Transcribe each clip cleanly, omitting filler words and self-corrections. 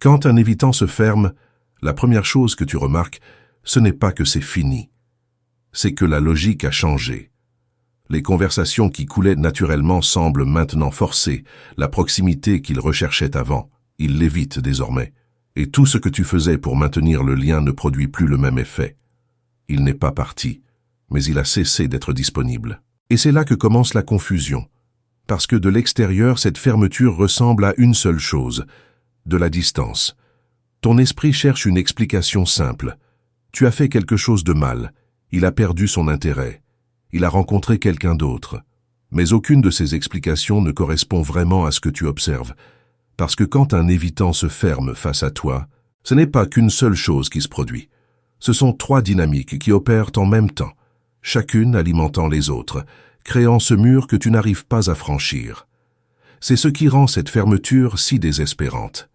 Quand un évitant se ferme, la première chose que tu remarques, ce n'est pas que c'est fini. C'est que la logique a changé. Les conversations qui coulaient naturellement semblent maintenant forcées, la proximité qu'il recherchait avant, il l'évite désormais. Et tout ce que tu faisais pour maintenir le lien ne produit plus le même effet. Il n'est pas parti, mais il a cessé d'être disponible. Et c'est là que commence la confusion. Parce que de l'extérieur, cette fermeture ressemble à une seule chose, de la distance. Ton esprit cherche une explication simple. Tu as fait quelque chose de mal, il a perdu son intérêt, il a rencontré quelqu'un d'autre. Mais aucune de ces explications ne correspond vraiment à ce que tu observes. Parce que quand un évitant se ferme face à toi, ce n'est pas qu'une seule chose qui se produit. Ce sont trois dynamiques qui opèrent en même temps, chacune alimentant les autres, créant ce mur que tu n'arrives pas à franchir. C'est ce qui rend cette fermeture si désespérante.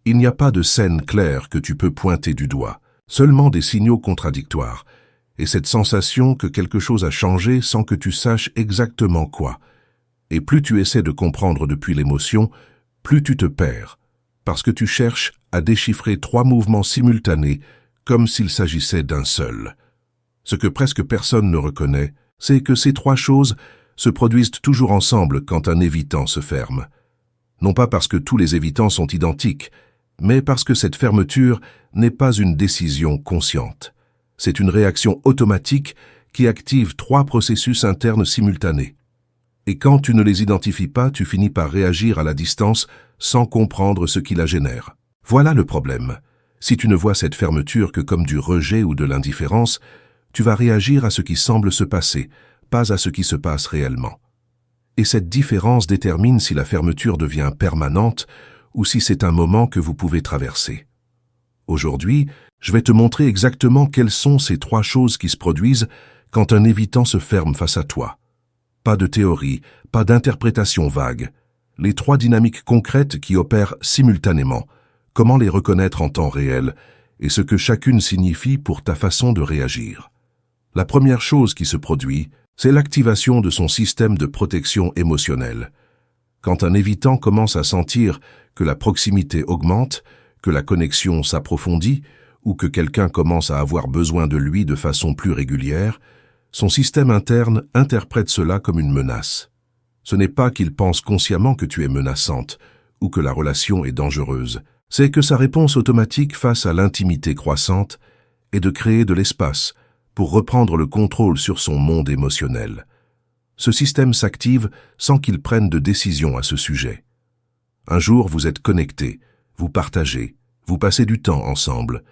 Il n'y a pas de scène claire que tu peux pointer du doigt, seulement des signaux contradictoires, et cette sensation que quelque chose a changé sans que tu saches exactement quoi. Et plus tu essaies de comprendre depuis l'émotion, plus tu te perds, parce que tu cherches à déchiffrer trois mouvements simultanés comme s'il s'agissait d'un seul. Ce que presque personne ne reconnaît, c'est que ces trois choses se produisent toujours ensemble quand un évitant se ferme. Non pas parce que tous les évitants sont identiques, mais parce que cette fermeture n'est pas une décision consciente. C'est une réaction automatique qui active trois processus internes simultanés. Et quand tu ne les identifies pas, tu finis par réagir à la distance sans comprendre ce qui la génère. Voilà le problème. Si tu ne vois cette fermeture que comme du rejet ou de l'indifférence, tu vas réagir à ce qui semble se passer, pas à ce qui se passe réellement. Et cette différence détermine si la fermeture devient permanente ou si c'est un moment que vous pouvez traverser. Aujourd'hui, je vais te montrer exactement quelles sont ces trois choses qui se produisent quand un évitant se ferme face à toi. Pas de théorie, pas d'interprétation vague. Les trois dynamiques concrètes qui opèrent simultanément, comment les reconnaître en temps réel et ce que chacune signifie pour ta façon de réagir. La première chose qui se produit, c'est l'activation de son système de protection émotionnelle. Quand un évitant commence à sentir que la proximité augmente, que la connexion s'approfondit ou que quelqu'un commence à avoir besoin de lui de façon plus régulière, son système interne interprète cela comme une menace. Ce n'est pas qu'il pense consciemment que tu es menaçante ou que la relation est dangereuse, c'est que sa réponse automatique face à l'intimité croissante est de créer de l'espace pour reprendre le contrôle sur son monde émotionnel. Ce système s'active sans qu'il prenne de décision à ce sujet. Un jour, vous êtes connectés, vous partagez, vous passez du temps ensemble,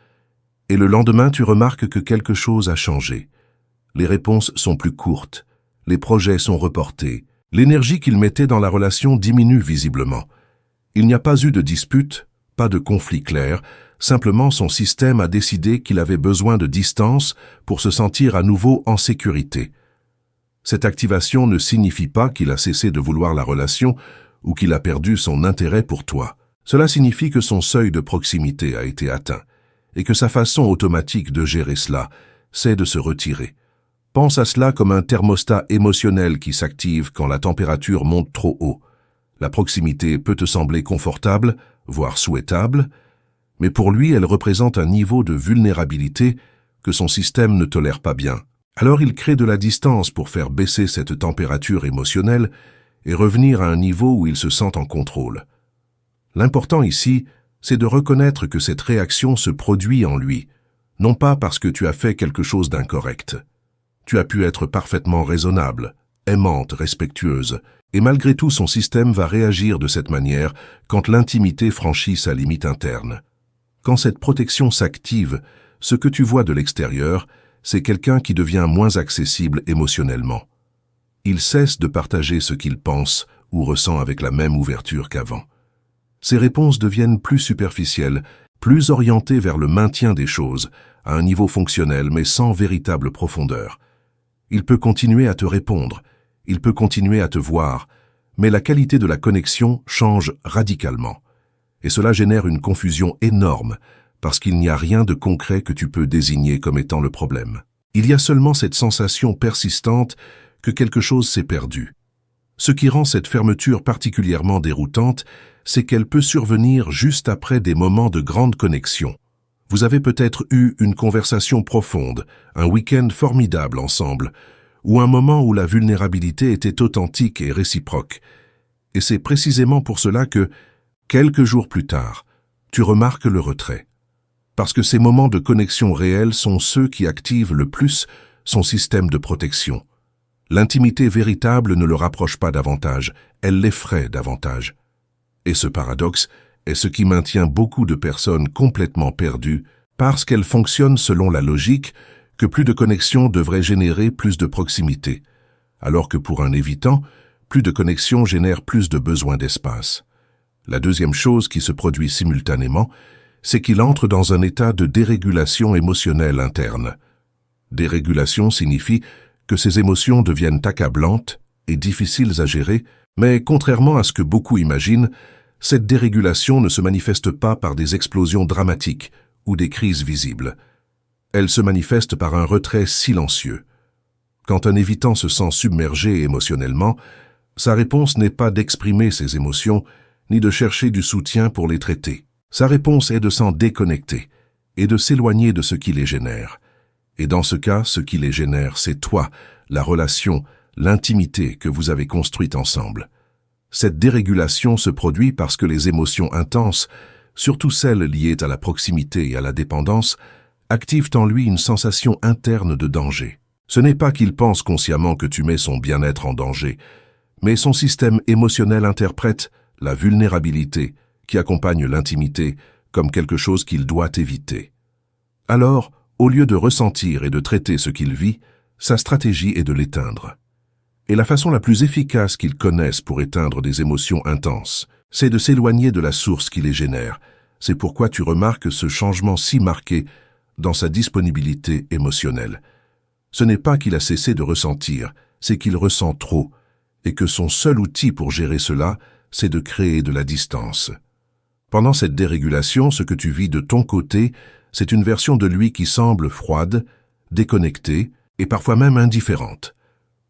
et le lendemain, tu remarques que quelque chose a changé. Les réponses sont plus courtes, les projets sont reportés, l'énergie qu'il mettait dans la relation diminue visiblement. Il n'y a pas eu de dispute, pas de conflit clair, simplement son système a décidé qu'il avait besoin de distance pour se sentir à nouveau en sécurité. Cette activation ne signifie pas qu'il a cessé de vouloir la relation ou qu'il a perdu son intérêt pour toi. Cela signifie que son seuil de proximité a été atteint et que sa façon automatique de gérer cela, c'est de se retirer. Pense à cela comme un thermostat émotionnel qui s'active quand la température monte trop haut. La proximité peut te sembler confortable, voire souhaitable, mais pour lui, elle représente un niveau de vulnérabilité que son système ne tolère pas bien. Alors il crée de la distance pour faire baisser cette température émotionnelle et revenir à un niveau où il se sent en contrôle. L'important ici, c'est de reconnaître que cette réaction se produit en lui, non pas parce que tu as fait quelque chose d'incorrect. Tu as pu être parfaitement raisonnable, aimante, respectueuse, et malgré tout son système va réagir de cette manière quand l'intimité franchit sa limite interne. Quand cette protection s'active, ce que tu vois de l'extérieur, c'est quelqu'un qui devient moins accessible émotionnellement. Il cesse de partager ce qu'il pense ou ressent avec la même ouverture qu'avant. Ses réponses deviennent plus superficielles, plus orientées vers le maintien des choses, à un niveau fonctionnel mais sans véritable profondeur. Il peut continuer à te répondre, il peut continuer à te voir, mais la qualité de la connexion change radicalement. Et cela génère une confusion énorme, parce qu'il n'y a rien de concret que tu peux désigner comme étant le problème. Il y a seulement cette sensation persistante que quelque chose s'est perdu. Ce qui rend cette fermeture particulièrement déroutante, c'est qu'elle peut survenir juste après des moments de grande connexion. Vous avez peut-être eu une conversation profonde, un week-end formidable ensemble, ou un moment où la vulnérabilité était authentique et réciproque. Et c'est précisément pour cela que, quelques jours plus tard, tu remarques le retrait. Parce que ces moments de connexion réelle sont ceux qui activent le plus son système de protection. L'intimité véritable ne le rapproche pas davantage, elle l'effraie davantage. Et ce paradoxe est ce qui maintient beaucoup de personnes complètement perdues parce qu'elles fonctionnent selon la logique que plus de connexion devrait générer plus de proximité, alors que pour un évitant, plus de connexion génère plus de besoin d'espace. La deuxième chose qui se produit simultanément, c'est qu'il entre dans un état de dérégulation émotionnelle interne. Dérégulation signifie que ces émotions deviennent accablantes et difficiles à gérer, mais contrairement à ce que beaucoup imaginent, cette dérégulation ne se manifeste pas par des explosions dramatiques ou des crises visibles. Elle se manifeste par un retrait silencieux. Quand un évitant se sent submergé émotionnellement, sa réponse n'est pas d'exprimer ses émotions, ni de chercher du soutien pour les traiter. Sa réponse est de s'en déconnecter et de s'éloigner de ce qui les génère. Et dans ce cas, ce qui les génère, c'est toi, la relation, l'intimité que vous avez construite ensemble. Cette dérégulation se produit parce que les émotions intenses, surtout celles liées à la proximité et à la dépendance, activent en lui une sensation interne de danger. Ce n'est pas qu'il pense consciemment que tu mets son bien-être en danger, mais son système émotionnel interprète la vulnérabilité qui accompagne l'intimité comme quelque chose qu'il doit éviter. Alors, au lieu de ressentir et de traiter ce qu'il vit, sa stratégie est de l'éteindre. Et la façon la plus efficace qu'il connaisse pour éteindre des émotions intenses, c'est de s'éloigner de la source qui les génère. C'est pourquoi tu remarques ce changement si marqué dans sa disponibilité émotionnelle. Ce n'est pas qu'il a cessé de ressentir, c'est qu'il ressent trop, et que son seul outil pour gérer cela, c'est de créer de la distance. Pendant cette dérégulation, ce que tu vis de ton côté, c'est une version de lui qui semble froide, déconnectée et parfois même indifférente.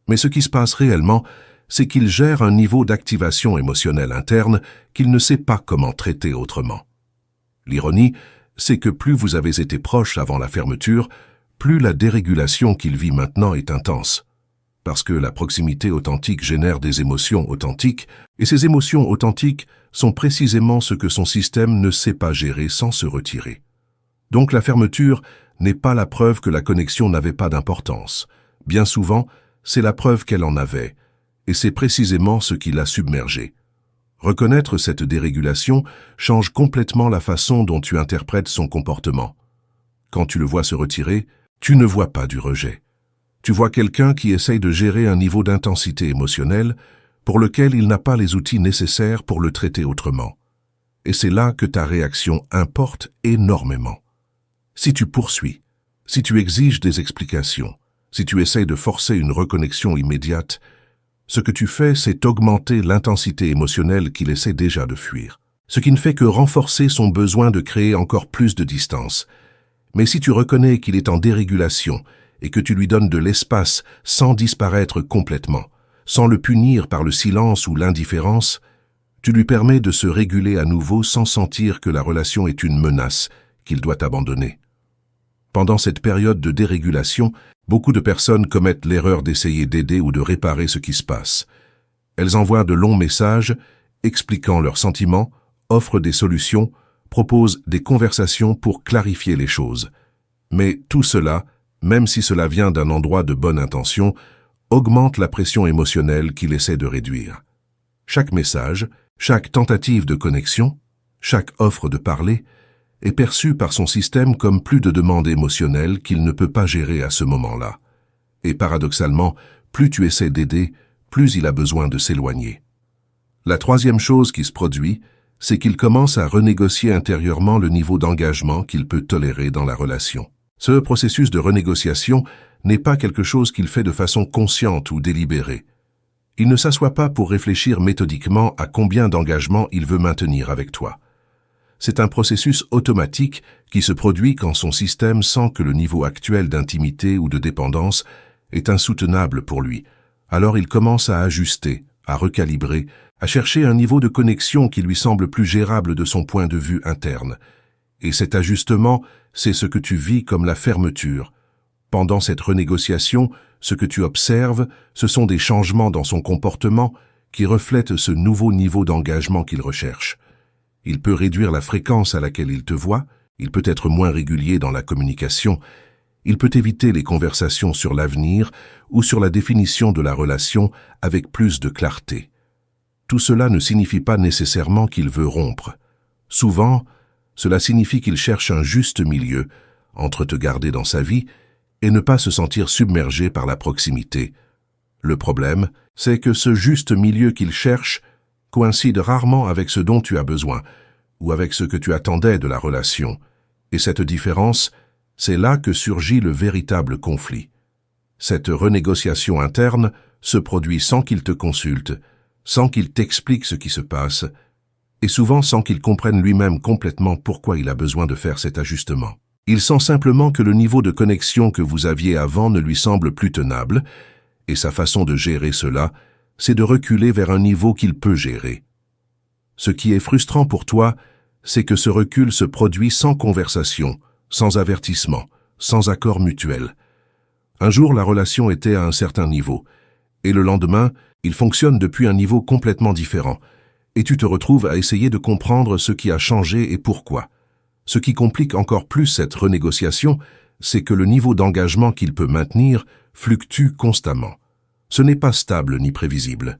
Mais ce qui se passe réellement, c'est qu'il gère un niveau d'activation émotionnelle interne qu'il ne sait pas comment traiter autrement. L'ironie, c'est que plus vous avez été proche avant la fermeture, plus la dérégulation qu'il vit maintenant est intense. Parce que la proximité authentique génère des émotions authentiques, et ces émotions authentiques sont précisément ce que son système ne sait pas gérer sans se retirer. Donc la fermeture n'est pas la preuve que la connexion n'avait pas d'importance. Bien souvent, c'est la preuve qu'elle en avait, et c'est précisément ce qui l'a submergée. Reconnaître cette dérégulation change complètement la façon dont tu interprètes son comportement. Quand tu le vois se retirer, tu ne vois pas du rejet. Tu vois quelqu'un qui essaye de gérer un niveau d'intensité émotionnelle pour lequel il n'a pas les outils nécessaires pour le traiter autrement. Et c'est là que ta réaction importe énormément. Si tu poursuis, si tu exiges des explications, si tu essayes de forcer une reconnexion immédiate, ce que tu fais, c'est augmenter l'intensité émotionnelle qu'il essaie déjà de fuir, ce qui ne fait que renforcer son besoin de créer encore plus de distance. Mais si tu reconnais qu'il est en dérégulation et que tu lui donnes de l'espace sans disparaître complètement, sans le punir par le silence ou l'indifférence, tu lui permets de se réguler à nouveau sans sentir que la relation est une menace qu'il doit abandonner. Pendant cette période de dérégulation, beaucoup de personnes commettent l'erreur d'essayer d'aider ou de réparer ce qui se passe. Elles envoient de longs messages expliquant leurs sentiments, offrent des solutions, proposent des conversations pour clarifier les choses. Mais tout cela, même si cela vient d'un endroit de bonne intention, augmente la pression émotionnelle qu'il essaie de réduire. Chaque message, chaque tentative de connexion, chaque offre de parler, est perçu par son système comme plus de demandes émotionnelles qu'il ne peut pas gérer à ce moment-là. Et paradoxalement, plus tu essaies d'aider, plus il a besoin de s'éloigner. La troisième chose qui se produit, c'est qu'il commence à renégocier intérieurement le niveau d'engagement qu'il peut tolérer dans la relation. Ce processus de renégociation n'est pas quelque chose qu'il fait de façon consciente ou délibérée. Il ne s'assoit pas pour réfléchir méthodiquement à combien d'engagement il veut maintenir avec toi. C'est un processus automatique qui se produit quand son système sent que le niveau actuel d'intimité ou de dépendance est insoutenable pour lui. Alors il commence à ajuster, à recalibrer, à chercher un niveau de connexion qui lui semble plus gérable de son point de vue interne. Et cet ajustement, c'est ce que tu vis comme la fermeture. Pendant cette renégociation, ce que tu observes, ce sont des changements dans son comportement qui reflètent ce nouveau niveau d'engagement qu'il recherche. Il peut réduire la fréquence à laquelle il te voit, il peut être moins régulier dans la communication, il peut éviter les conversations sur l'avenir ou sur la définition de la relation avec plus de clarté. Tout cela ne signifie pas nécessairement qu'il veut rompre. Souvent, cela signifie qu'il cherche un juste milieu entre te garder dans sa vie et ne pas se sentir submergé par la proximité. Le problème, c'est que ce juste milieu qu'il cherche coïncide rarement avec ce dont tu as besoin ou avec ce que tu attendais de la relation. Et cette différence, c'est là que surgit le véritable conflit. Cette renégociation interne se produit sans qu'il te consulte, sans qu'il t'explique ce qui se passe, et souvent sans qu'il comprenne lui-même complètement pourquoi il a besoin de faire cet ajustement. Il sent simplement que le niveau de connexion que vous aviez avant ne lui semble plus tenable, et sa façon de gérer cela, c'est de reculer vers un niveau qu'il peut gérer. Ce qui est frustrant pour toi, c'est que ce recul se produit sans conversation, sans avertissement, sans accord mutuel. Un jour, la relation était à un certain niveau, et le lendemain, il fonctionne depuis un niveau complètement différent, et tu te retrouves à essayer de comprendre ce qui a changé et pourquoi. Ce qui complique encore plus cette renégociation, c'est que le niveau d'engagement qu'il peut maintenir fluctue constamment. Ce n'est pas stable ni prévisible.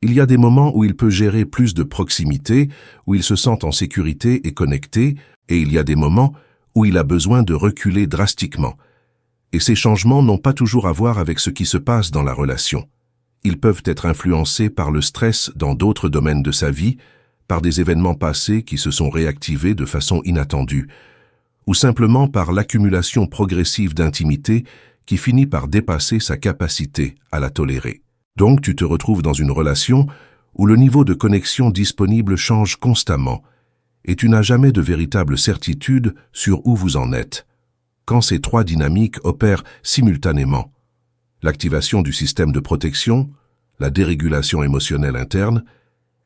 Il y a des moments où il peut gérer plus de proximité, où il se sent en sécurité et connecté, et il y a des moments où il a besoin de reculer drastiquement. Et ces changements n'ont pas toujours à voir avec ce qui se passe dans la relation. Ils peuvent être influencés par le stress dans d'autres domaines de sa vie, par des événements passés qui se sont réactivés de façon inattendue, ou simplement par l'accumulation progressive d'intimité qui finit par dépasser sa capacité à la tolérer. Donc tu te retrouves dans une relation où le niveau de connexion disponible change constamment et tu n'as jamais de véritable certitude sur où vous en êtes. Quand ces trois dynamiques opèrent simultanément, l'activation du système de protection, la dérégulation émotionnelle interne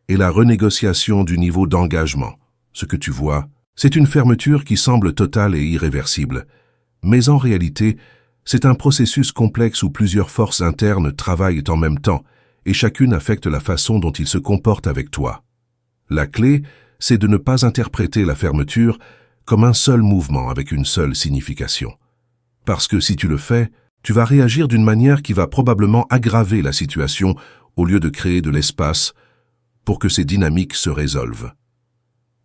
et la renégociation du niveau d'engagement, ce que tu vois, c'est une fermeture qui semble totale et irréversible. Mais en réalité, c'est un processus complexe où plusieurs forces internes travaillent en même temps et chacune affecte la façon dont ils se comportent avec toi. La clé, c'est de ne pas interpréter la fermeture comme un seul mouvement avec une seule signification. Parce que si tu le fais, tu vas réagir d'une manière qui va probablement aggraver la situation au lieu de créer de l'espace pour que ces dynamiques se résolvent.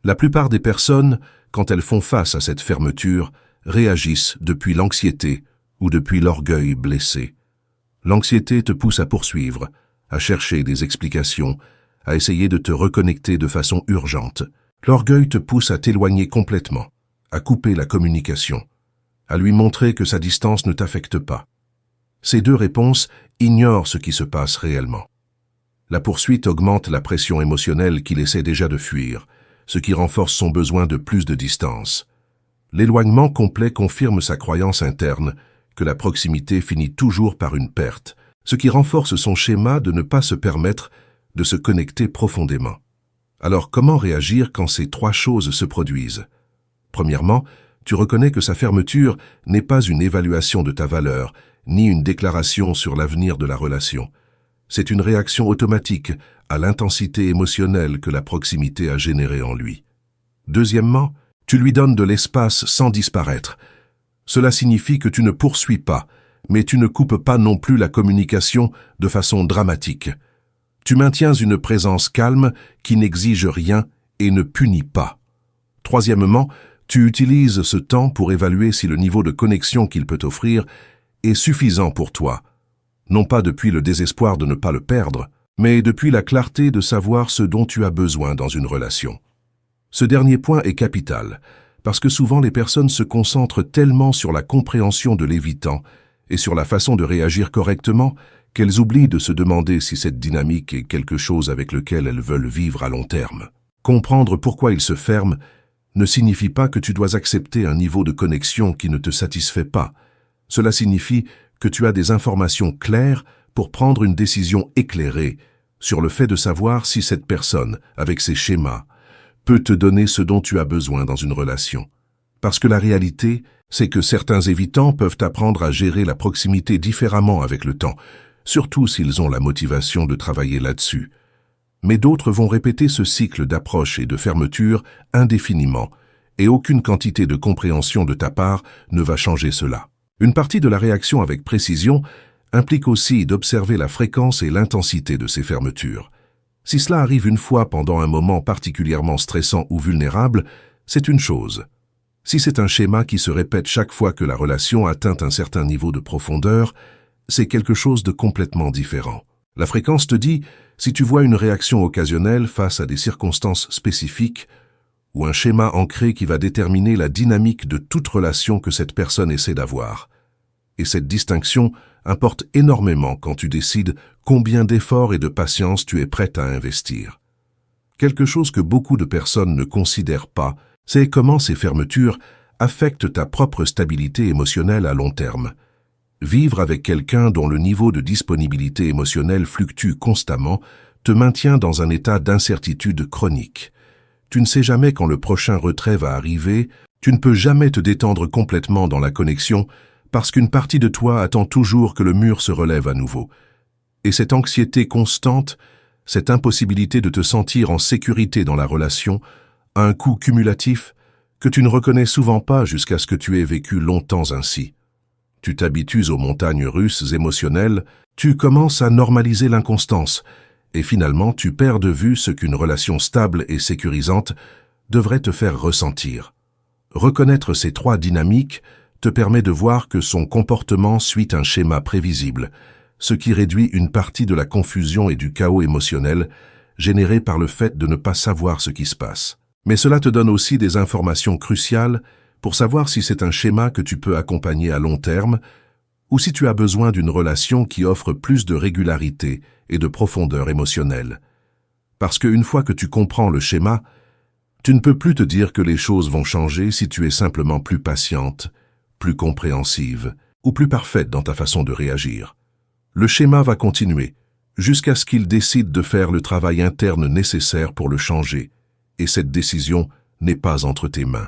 La plupart des personnes, quand elles font face à cette fermeture, réagissent depuis l'anxiété ou depuis l'orgueil blessé. L'anxiété te pousse à poursuivre, à chercher des explications, à essayer de te reconnecter de façon urgente. L'orgueil te pousse à t'éloigner complètement, à couper la communication, à lui montrer que sa distance ne t'affecte pas. Ces deux réponses ignorent ce qui se passe réellement. La poursuite augmente la pression émotionnelle qu'il essaie déjà de fuir, ce qui renforce son besoin de plus de distance. L'éloignement complet confirme sa croyance interne que la proximité finit toujours par une perte, ce qui renforce son schéma de ne pas se permettre de se connecter profondément. Alors comment réagir quand ces trois choses se produisent? Premièrement, tu reconnais que sa fermeture n'est pas une évaluation de ta valeur, ni une déclaration sur l'avenir de la relation. C'est une réaction automatique à l'intensité émotionnelle que la proximité a générée en lui. Deuxièmement, tu lui donnes de l'espace sans disparaître. Cela signifie que tu ne poursuis pas, mais tu ne coupes pas non plus la communication de façon dramatique. Tu maintiens une présence calme qui n'exige rien et ne punit pas. Troisièmement, tu utilises ce temps pour évaluer si le niveau de connexion qu'il peut offrir est suffisant pour toi, non pas depuis le désespoir de ne pas le perdre, mais depuis la clarté de savoir ce dont tu as besoin dans une relation. Ce dernier point est capital, parce que souvent les personnes se concentrent tellement sur la compréhension de l'évitant et sur la façon de réagir correctement qu'elles oublient de se demander si cette dynamique est quelque chose avec lequel elles veulent vivre à long terme. Comprendre pourquoi il se ferme ne signifie pas que tu dois accepter un niveau de connexion qui ne te satisfait pas. Cela signifie que tu as des informations claires pour prendre une décision éclairée sur le fait de savoir si cette personne, avec ses schémas, peut te donner ce dont tu as besoin dans une relation. Parce que la réalité, c'est que certains évitants peuvent apprendre à gérer la proximité différemment avec le temps, surtout s'ils ont la motivation de travailler là-dessus. Mais d'autres vont répéter ce cycle d'approche et de fermeture indéfiniment, et aucune quantité de compréhension de ta part ne va changer cela. Une partie de la réaction avec précision implique aussi d'observer la fréquence et l'intensité de ces fermetures. Si cela arrive une fois pendant un moment particulièrement stressant ou vulnérable, c'est une chose. Si c'est un schéma qui se répète chaque fois que la relation atteint un certain niveau de profondeur, c'est quelque chose de complètement différent. La fréquence te dit, si tu vois une réaction occasionnelle face à des circonstances spécifiques, ou un schéma ancré qui va déterminer la dynamique de toute relation que cette personne essaie d'avoir. Et cette distinction importe énormément quand tu décides combien d'efforts et de patience tu es prête à investir. Quelque chose que beaucoup de personnes ne considèrent pas, c'est comment ces fermetures affectent ta propre stabilité émotionnelle à long terme. Vivre avec quelqu'un dont le niveau de disponibilité émotionnelle fluctue constamment te maintient dans un état d'incertitude chronique. Tu ne sais jamais quand le prochain retrait va arriver, tu ne peux jamais te détendre complètement dans la connexion parce qu'une partie de toi attend toujours que le mur se relève à nouveau. Et cette anxiété constante, cette impossibilité de te sentir en sécurité dans la relation, a un coût cumulatif que tu ne reconnais souvent pas jusqu'à ce que tu aies vécu longtemps ainsi. Tu t'habitues aux montagnes russes émotionnelles, tu commences à normaliser l'inconstance, et finalement tu perds de vue ce qu'une relation stable et sécurisante devrait te faire ressentir. Reconnaître ces trois dynamiques te permet de voir que son comportement suit un schéma prévisible, ce qui réduit une partie de la confusion et du chaos émotionnel généré par le fait de ne pas savoir ce qui se passe. Mais cela te donne aussi des informations cruciales pour savoir si c'est un schéma que tu peux accompagner à long terme ou si tu as besoin d'une relation qui offre plus de régularité et de profondeur émotionnelle. Parce qu'une fois que tu comprends le schéma, tu ne peux plus te dire que les choses vont changer si tu es simplement plus patiente, plus compréhensive ou plus parfaite dans ta façon de réagir. Le schéma va continuer, jusqu'à ce qu'il décide de faire le travail interne nécessaire pour le changer, et cette décision n'est pas entre tes mains.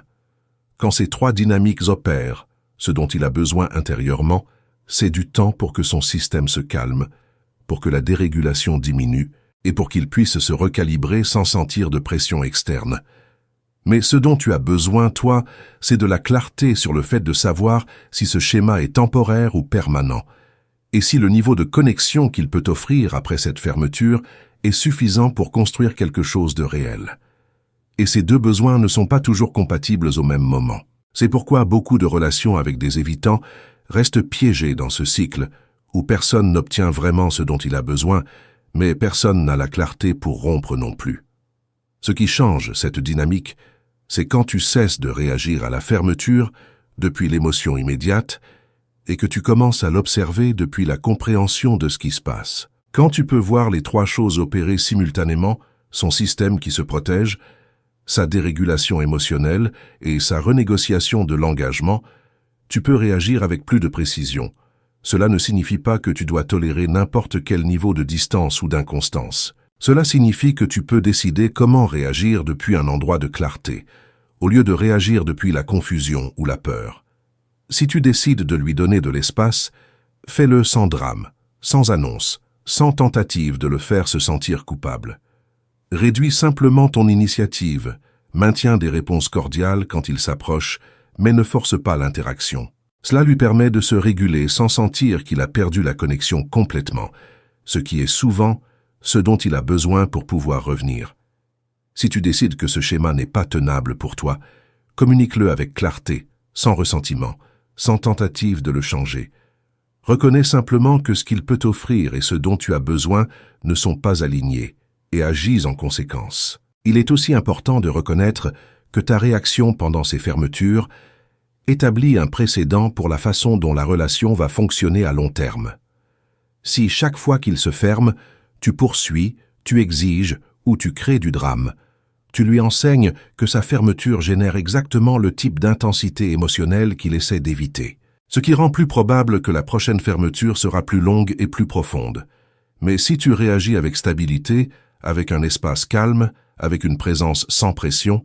Quand ces trois dynamiques opèrent, ce dont il a besoin intérieurement, c'est du temps pour que son système se calme, pour que la dérégulation diminue et pour qu'il puisse se recalibrer sans sentir de pression externe. Mais ce dont tu as besoin, toi, c'est de la clarté sur le fait de savoir si ce schéma est temporaire ou permanent, et si le niveau de connexion qu'il peut offrir après cette fermeture est suffisant pour construire quelque chose de réel. Et ces deux besoins ne sont pas toujours compatibles au même moment. C'est pourquoi beaucoup de relations avec des évitants restent piégées dans ce cycle, où personne n'obtient vraiment ce dont il a besoin, mais personne n'a la clarté pour rompre non plus. Ce qui change cette dynamique, c'est quand tu cesses de réagir à la fermeture depuis l'émotion immédiate et que tu commences à l'observer depuis la compréhension de ce qui se passe. Quand tu peux voir les trois choses opérer simultanément, son système qui se protège, sa dérégulation émotionnelle et sa renégociation de l'engagement, tu peux réagir avec plus de précision. Cela ne signifie pas que tu dois tolérer n'importe quel niveau de distance ou d'inconstance. Cela signifie que tu peux décider comment réagir depuis un endroit de clarté, au lieu de réagir depuis la confusion ou la peur. Si tu décides de lui donner de l'espace, fais-le sans drame, sans annonce, sans tentative de le faire se sentir coupable. Réduis simplement ton initiative, maintiens des réponses cordiales quand il s'approche, mais ne force pas l'interaction. Cela lui permet de se réguler sans sentir qu'il a perdu la connexion complètement, ce qui est souvent ce dont il a besoin pour pouvoir revenir. Si tu décides que ce schéma n'est pas tenable pour toi, communique-le avec clarté, sans ressentiment, sans tentative de le changer. Reconnais simplement que ce qu'il peut t'offrir et ce dont tu as besoin ne sont pas alignés, et agis en conséquence. Il est aussi important de reconnaître que ta réaction pendant ces fermetures établit un précédent pour la façon dont la relation va fonctionner à long terme. Si chaque fois qu'il se ferme, tu poursuis, tu exiges ou tu crées du drame, tu lui enseignes que sa fermeture génère exactement le type d'intensité émotionnelle qu'il essaie d'éviter, ce qui rend plus probable que la prochaine fermeture sera plus longue et plus profonde. Mais si tu réagis avec stabilité, avec un espace calme, avec une présence sans pression,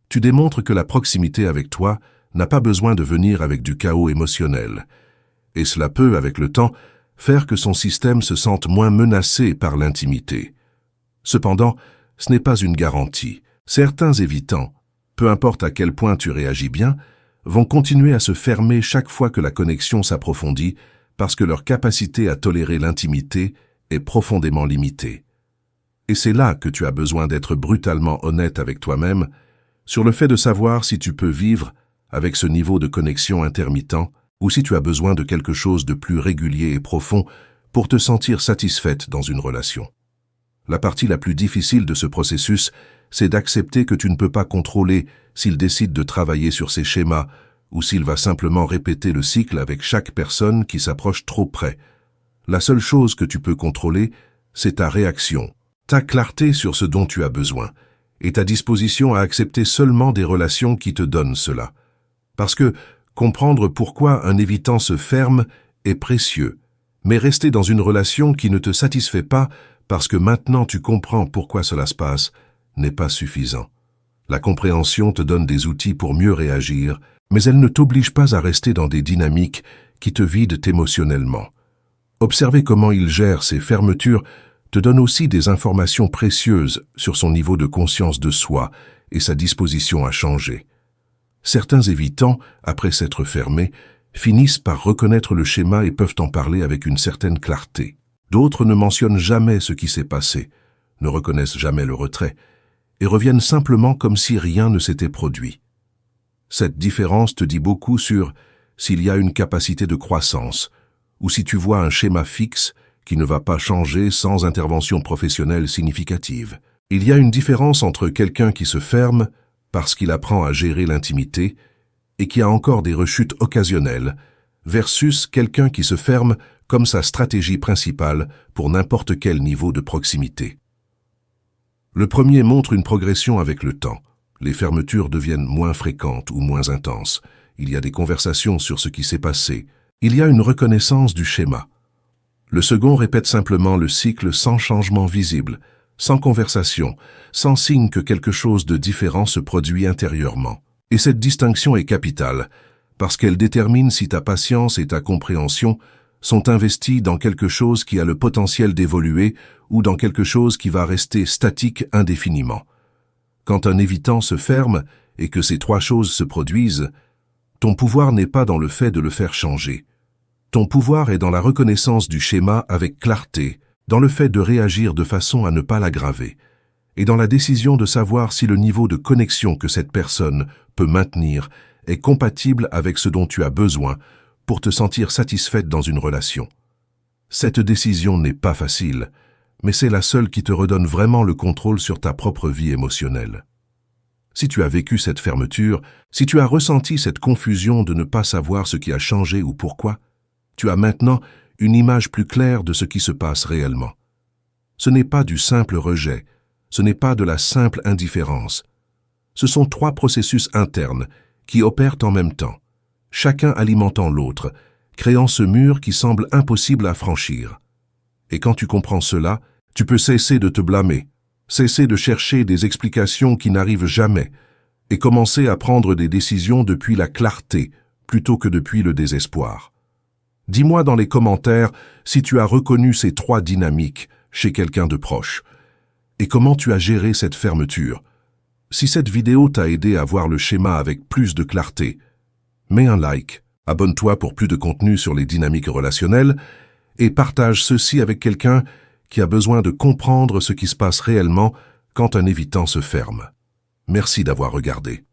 tu démontres que la proximité avec toi n'a pas besoin de venir avec du chaos émotionnel. Et cela peut, avec le temps, faire que son système se sente moins menacé par l'intimité. Cependant, ce n'est pas une garantie. Certains évitants, peu importe à quel point tu réagis bien, vont continuer à se fermer chaque fois que la connexion s'approfondit parce que leur capacité à tolérer l'intimité est profondément limitée. Et c'est là que tu as besoin d'être brutalement honnête avec toi-même sur le fait de savoir si tu peux vivre avec ce niveau de connexion intermittent ou si tu as besoin de quelque chose de plus régulier et profond pour te sentir satisfaite dans une relation. La partie la plus difficile de ce processus, c'est d'accepter que tu ne peux pas contrôler s'il décide de travailler sur ses schémas ou s'il va simplement répéter le cycle avec chaque personne qui s'approche trop près. La seule chose que tu peux contrôler, c'est ta réaction, ta clarté sur ce dont tu as besoin, et ta disposition à accepter seulement des relations qui te donnent cela. Parce que comprendre pourquoi un évitant se ferme est précieux, mais rester dans une relation qui ne te satisfait pas parce que maintenant tu comprends pourquoi cela se passe n'est pas suffisant. La compréhension te donne des outils pour mieux réagir, mais elle ne t'oblige pas à rester dans des dynamiques qui te vident émotionnellement. Observer comment il gère ces fermetures te donne aussi des informations précieuses sur son niveau de conscience de soi et sa disposition à changer. Certains évitants, après s'être fermés, finissent par reconnaître le schéma et peuvent en parler avec une certaine clarté. D'autres ne mentionnent jamais ce qui s'est passé, ne reconnaissent jamais le retrait, et reviennent simplement comme si rien ne s'était produit. Cette différence te dit beaucoup sur s'il y a une capacité de croissance, ou si tu vois un schéma fixe qui ne va pas changer sans intervention professionnelle significative. Il y a une différence entre quelqu'un qui se ferme parce qu'il apprend à gérer l'intimité et qui a encore des rechutes occasionnelles, versus quelqu'un qui se ferme comme sa stratégie principale pour n'importe quel niveau de proximité. Le premier montre une progression avec le temps. Les fermetures deviennent moins fréquentes ou moins intenses. Il y a des conversations sur ce qui s'est passé. Il y a une reconnaissance du schéma. Le second répète simplement le cycle sans changement visible, sans conversation, sans signe que quelque chose de différent se produit intérieurement. Et cette distinction est capitale, parce qu'elle détermine si ta patience et ta compréhension sont investis dans quelque chose qui a le potentiel d'évoluer ou dans quelque chose qui va rester statique indéfiniment. Quand un évitant se ferme et que ces trois choses se produisent, ton pouvoir n'est pas dans le fait de le faire changer. Ton pouvoir est dans la reconnaissance du schéma avec clarté, dans le fait de réagir de façon à ne pas l'aggraver, et dans la décision de savoir si le niveau de connexion que cette personne peut maintenir est compatible avec ce dont tu as besoin pour te sentir satisfaite dans une relation. Cette décision n'est pas facile, mais c'est la seule qui te redonne vraiment le contrôle sur ta propre vie émotionnelle. Si tu as vécu cette fermeture, si tu as ressenti cette confusion de ne pas savoir ce qui a changé ou pourquoi, tu as maintenant une image plus claire de ce qui se passe réellement. Ce n'est pas du simple rejet, ce n'est pas de la simple indifférence. Ce sont trois processus internes qui opèrent en même temps, chacun alimentant l'autre, créant ce mur qui semble impossible à franchir. Et quand tu comprends cela, tu peux cesser de te blâmer, cesser de chercher des explications qui n'arrivent jamais, et commencer à prendre des décisions depuis la clarté plutôt que depuis le désespoir. Dis-moi dans les commentaires si tu as reconnu ces trois dynamiques chez quelqu'un de proche, et comment tu as géré cette fermeture. Si cette vidéo t'a aidé à voir le schéma avec plus de clarté, mets un like, abonne-toi pour plus de contenu sur les dynamiques relationnelles et partage ceci avec quelqu'un qui a besoin de comprendre ce qui se passe réellement quand un évitant se ferme. Merci d'avoir regardé.